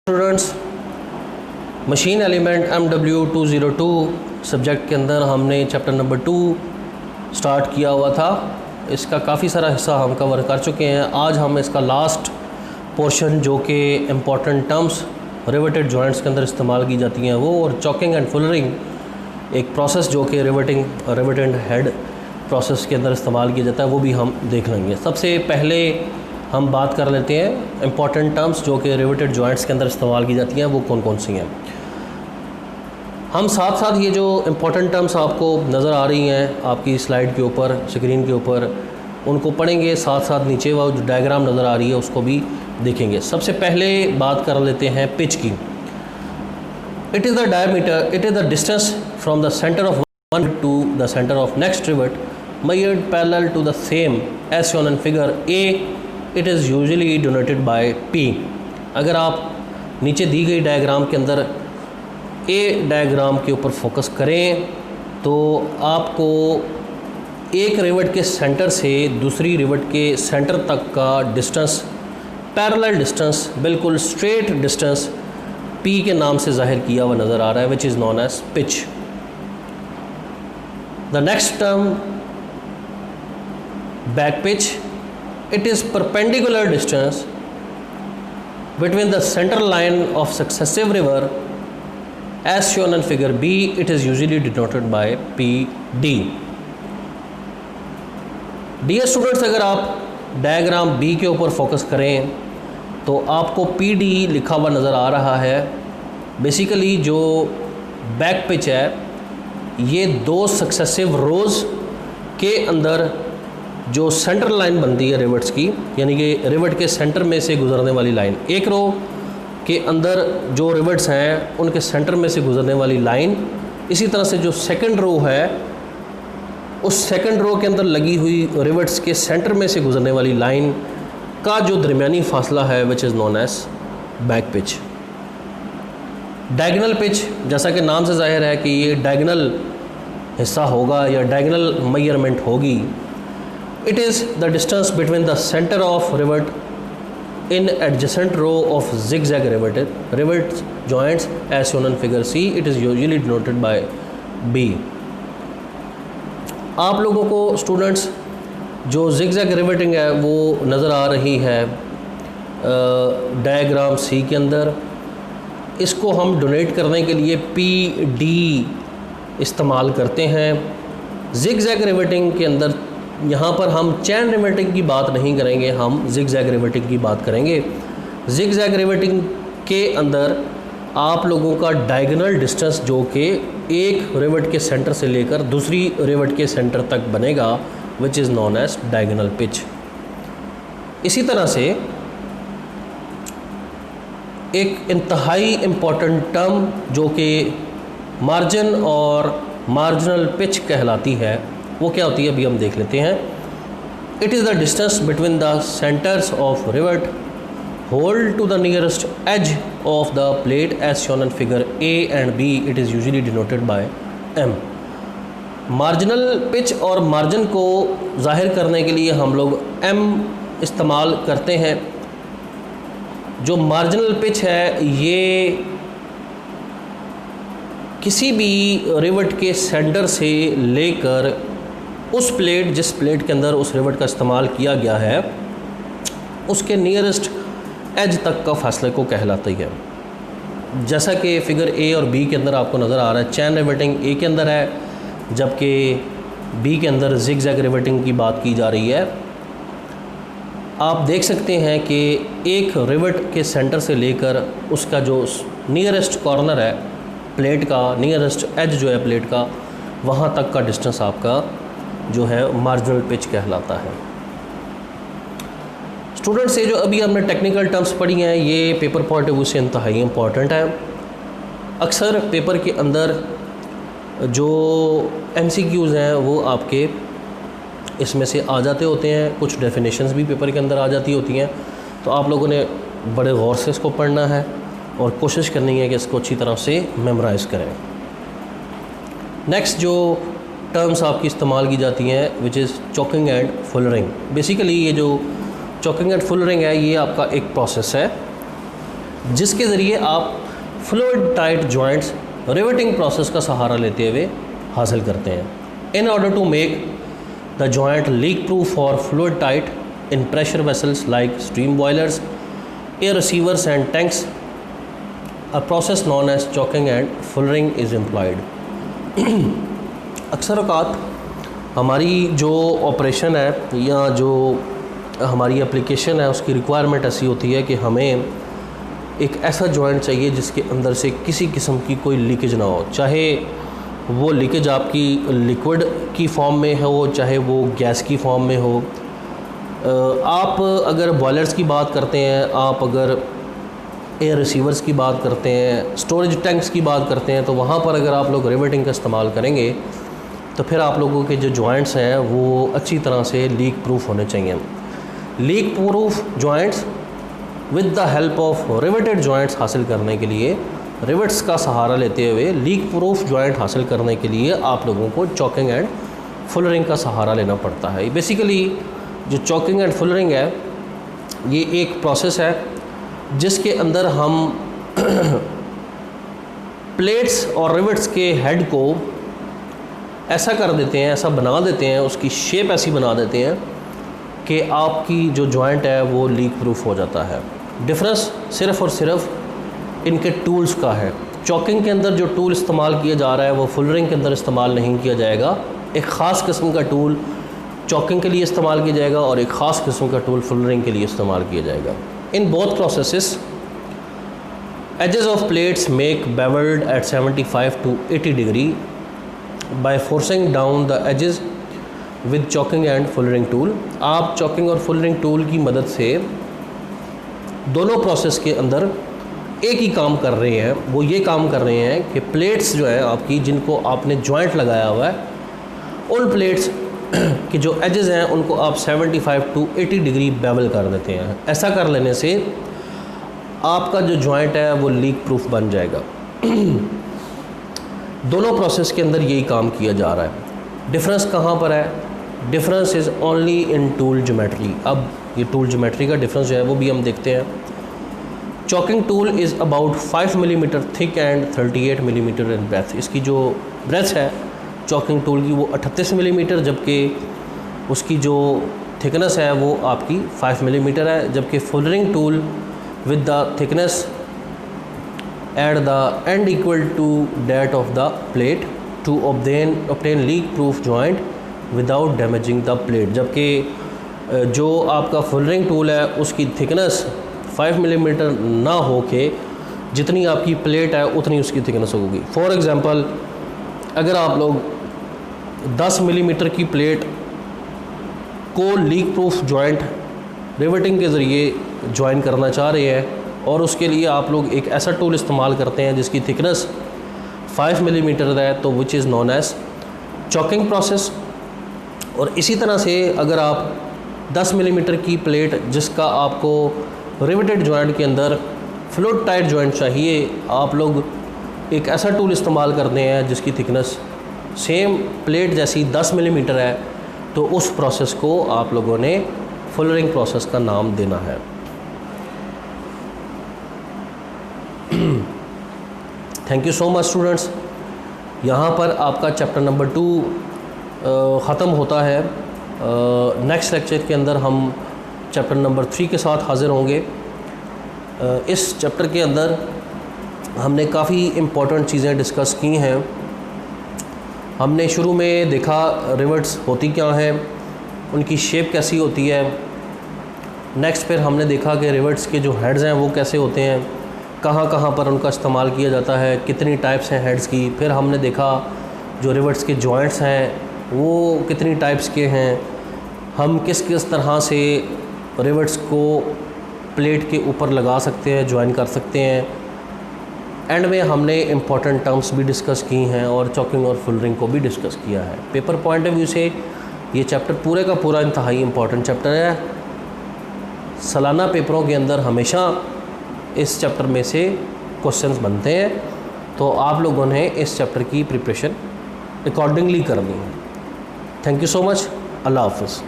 Students, machine element MW202 subject के अंदर हमने चैप्टर नंबर 2 स्टार्ट किया हुआ था। इसका काफ़ी सारा हिस्सा हम कवर कर चुके हैं। आज हम इसका लास्ट पोर्शन जो कि इम्पॉर्टेंट टर्म्स रिवेटेड जॉइंट्स के अंदर इस्तेमाल की जाती हैं वो, और चॉकिंग एंड फुलरिंग एक प्रोसेस जो कि रिवेटेड हेड प्रोसेस के अंदर इस्तेमाल किया जाता है, वो भी हम देख लेंगे। सबसे पहले हम बात कर लेते हैं इम्पॉर्टेंट टर्म्स जो कि रिवेटेड जॉइंट्स के अंदर इस्तेमाल की जाती हैं, वो कौन कौन सी हैं। हम साथ साथ ये जो इम्पॉर्टेंट टर्म्स आपको नज़र आ रही हैं आपकी स्लाइड के ऊपर, स्क्रीन के ऊपर, उनको पढ़ेंगे, साथ साथ नीचे वो जो डायग्राम नज़र आ रही है उसको भी देखेंगे। सबसे पहले बात कर लेते हैं पिच की। It is the diameter, it is the distance from the centre of one two the centre of next rivet measured parallel to the same as shown in figure A. It is usually denoted by P. अगर आप नीचे दी गई diagram के अंदर A diagram के ऊपर focus करें तो आपको एक रिवेट के सेंटर से दूसरी रिवेट के सेंटर तक का डिस्टेंस, पैरेलल डिस्टेंस, बिल्कुल स्ट्रेट डिस्टेंस P के नाम से जाहिर किया हुआ नज़र आ रहा है, which is known as pitch. The next term back pitch. It is perpendicular distance between the center line of successive river as shown in figure B. It is usually denoted by PD. Dear students, अगर आप diagram B के ऊपर focus करें तो आपको PD लिखा हुआ नज़र आ रहा है। बेसिकली जो बैक पिच है ये दो सक्सेसिव रोज़ के अंदर जो सेंटर लाइन बनती है रिवेट्स की, यानी कि रिवेट के सेंटर में से गुजरने वाली लाइन, एक रो के अंदर जो रिवेट्स हैं उनके सेंटर में से गुजरने वाली लाइन, इसी तरह से जो सेकंड रो है उस सेकंड रो के अंदर लगी हुई रिवेट्स के सेंटर में से गुजरने वाली लाइन का जो दरमियानी फासला है which is known as back pitch. Diagonal pitch, जैसा कि नाम से जाहिर है कि ये डायगोनल हिस्सा होगा या डायगोनल मेजरमेंट होगी। It is the distance between the center of rivet in adjacent row of zigzag rivet joints as shown in figure C. It is usually denoted by B. आप लोगों को स्टूडेंट्स जो zigzag riveting है वो नज़र आ रही है डायग्राम C के अंदर। इसको हम डोनेट करने के लिए PD इस्तेमाल करते हैं। zigzag riveting के अंदर यहाँ पर हम चैन रिवेटिंग की बात नहीं करेंगे, हम जिगजैग रिवेटिंग की बात करेंगे। जिगजैग रिवेटिंग के अंदर आप लोगों का डायगोनल डिस्टेंस जो कि एक रिवेट के सेंटर से लेकर दूसरी रिवेट के सेंटर तक बनेगा which is known as diagonal pitch. इसी तरह से एक इंतहाई इम्पॉर्टेंट टर्म जो कि मार्जिन और मार्जिनल पिच कहलाती है, वो क्या होती है अभी हम देख लेते हैं। It is the distance between the centres of rivet hold to the nearest edge of the plate edge shown in figure A and B. It is usually denoted by M. Marginal pitch और margin को जाहिर करने के लिए हम लोग M इस्तेमाल करते हैं। जो मार्जिनल पिच है ये किसी भी रिवेट के सेंटर से लेकर उस प्लेट, जिस प्लेट के अंदर उस रिवेट का इस्तेमाल किया गया है, उसके नियरेस्ट एज तक का फासले को कहलाती है। जैसा कि फिगर A और B के अंदर आपको नज़र आ रहा है, चैन रिवेटिंग A के अंदर है जबकि B के अंदर जिगजैग रिवेटिंग की बात की जा रही है। आप देख सकते हैं कि एक रिवेट के सेंटर से लेकर उसका जो नियरेस्ट कॉर्नर है प्लेट का, नियरेस्ट एज जो है प्लेट का, वहाँ तक का डिस्टेंस आपका जो है मार्जिनल पिच कहलाता है। स्टूडेंट्स, ये जो अभी हमने टेक्निकल टर्म्स पढ़ी हैं ये पेपर पॉइंट ऑफ व्यू से इंतहाई इम्पॉर्टेंट है। अक्सर पेपर के अंदर जो MCQs हैं वो आपके इसमें से आ जाते होते हैं, कुछ डेफिनेशंस भी पेपर के अंदर आ जाती होती हैं, तो आप लोगों ने बड़े गौर से इसको पढ़ना है और कोशिश करनी है कि इसको अच्छी तरह से मेमोराइज़ करें। नेक्स्ट जो टर्म्स आपकी इस्तेमाल की जाती हैं which is caulking and fullering. Basically ये जो चॉकिंग एंड फुलरिंग है ये आपका एक प्रोसेस है जिसके ज़रिए आप fluid tight joints riveting process का सहारा लेते हुए हासिल करते हैं। In order to make the joint leak proof और fluid tight in pressure vessels like steam boilers, air receivers and tanks, a process known as caulking and fullering is employed. अक्सर औक़ात हमारी जो ऑपरेशन है या जो हमारी एप्लीकेशन है उसकी रिक्वायरमेंट ऐसी होती है कि हमें एक ऐसा जॉइंट चाहिए जिसके अंदर से किसी किस्म की कोई लीकेज ना हो, चाहे वो लीकेज आपकी लिक्विड की फॉर्म में हो, चाहे वो गैस की फॉर्म में हो। आप अगर बॉयलर्स की बात करते हैं, आप अगर एयर रिसीवर्स की बात करते हैं, स्टोरेज टैंक्स की बात करते हैं, तो वहाँ पर अगर आप लोग रिवेटिंग का इस्तेमाल करेंगे तो फिर आप लोगों के जो जॉइंट्स हैं वो अच्छी तरह से लीक प्रूफ होने चाहिए। Leak proof joints with the help of riveted joints हासिल करने के लिए, रिवेट्स का सहारा लेते हुए लीक प्रूफ जॉइंट हासिल करने के लिए आप लोगों को चॉकिंग एंड फुलरिंग का सहारा लेना पड़ता है। बेसिकली जो चॉकिंग एंड फुलरिंग है ये एक प्रोसेस है जिसके अंदर हम प्लेट्स और रिवेट्स के हेड को ऐसा कर देते हैं, ऐसा बना देते हैं, उसकी शेप ऐसी बना देते हैं कि आपकी जो जॉइंट है वो लीक प्रूफ हो जाता है। डिफरेंस सिर्फ़ और सिर्फ इनके टूल्स का है। चॉकिंग के अंदर जो टूल इस्तेमाल किया जा रहा है वो फुलरिंग के अंदर इस्तेमाल नहीं किया जाएगा। एक ख़ास किस्म का टूल चॉकिंग के लिए इस्तेमाल किया जाएगा और एक ख़ास किस्म का टूल फुलरिंग के लिए इस्तेमाल किया जाएगा। In both processes edges of plates make bevelled at 75 to 80 degree by forcing down the edges with caulking and fullering tool. आप चॉकिंग और फुलरिंग टूल की मदद से दोनों प्रोसेस के अंदर एक ही काम कर रहे हैं। वो ये काम कर रहे हैं कि प्लेट्स जो है आपकी, जिनको आपने जॉइंट लगाया हुआ है, उन प्लेट्स कि जो एजेस हैं उनको आप 75 to 80 डिग्री बेवल कर देते हैं। ऐसा कर लेने से आपका जो जॉइंट है वो लीक प्रूफ बन जाएगा। दोनों प्रोसेस के अंदर यही काम किया जा रहा है। डिफरेंस कहाँ पर है? Difference is only in tool geometry. अब ये टूल ज्योमेट्री का डिफरेंस जो है वो भी हम देखते हैं। Chalking tool is about 5 millimetre thick and 38 millimetre in breadth. इसकी जो ब्रेथ है चॉकिंग टूल की वो 38 मिलीमीटर, जबकि उसकी जो थिकनेस है वो आपकी 5 मिलीमीटर है। जबकि fullering tool with the thickness at the end equal to that of the plate to obtain leak proof joint without damaging the plate. जबकि जो आपका फुलरिंग टूल है उसकी थिकनेस 5 मिलीमीटर ना हो के जितनी आपकी प्लेट है उतनी उसकी थिकनेस होगी। फॉर एग्ज़ाम्पल, अगर आप लोग 10 मिलीमीटर की प्लेट को लीक प्रूफ जॉइंट रिवेटिंग के ज़रिए ज्वाइन करना चाह रहे हैं और उसके लिए आप लोग एक ऐसा टूल इस्तेमाल करते हैं जिसकी थिकनेस 5 मिलीमीटर है, तो which is known as chalking process. और इसी तरह से अगर आप 10 मिलीमीटर की प्लेट जिसका आपको रिवेटेड जॉइंट के अंदर फ्लूइड टाइट जॉइंट चाहिए, आप लोग एक ऐसा टूल इस्तेमाल करते हैं जिसकी थिकनेस सेम प्लेट जैसी 10 मिलीमीटर है, तो उस प्रोसेस को आप लोगों ने फुलरिंग प्रोसेस का नाम देना है। Thank you so much students. यहाँ पर आपका चैप्टर नंबर 2 ख़त्म होता है। नेक्स्ट लेक्चर के अंदर हम चैप्टर नंबर 3 के साथ हाज़िर होंगे। इस चैप्टर के अंदर हमने काफ़ी इम्पोर्टेंट चीज़ें डिस्कस की हैं। हमने शुरू में देखा रिवेट्स होती क्या हैं, उनकी शेप कैसी होती है। नेक्स्ट फिर हमने देखा कि रिवेट्स के जो हेड्स हैं वो कैसे होते हैं, कहाँ कहाँ पर उनका इस्तेमाल किया जाता है, कितनी टाइप्स हैं हेड्स की। फिर हमने देखा जो रिवेट्स के जॉइंट्स हैं वो कितनी टाइप्स के हैं, हम किस किस तरह से रिवेट्स को प्लेट के ऊपर लगा सकते हैं, ज्वाइन कर सकते हैं। एंड में हमने इम्पॉर्टेंट टर्म्स भी डिस्कस की हैं और चॉकिंग और फुलरिंग को भी डिस्कस किया है। पेपर पॉइंट ऑफ व्यू से ये चैप्टर पूरे का पूरा इंतहाई इम्पॉर्टेंट चैप्टर है। सालाना पेपरों के अंदर हमेशा इस चैप्टर में से क्वेश्चंस बनते हैं, तो आप लोगों ने इस चैप्टर की प्रिपरेशन अकॉर्डिंगली करनी है। Thank you so much. अल्लाह हाफ़िज़।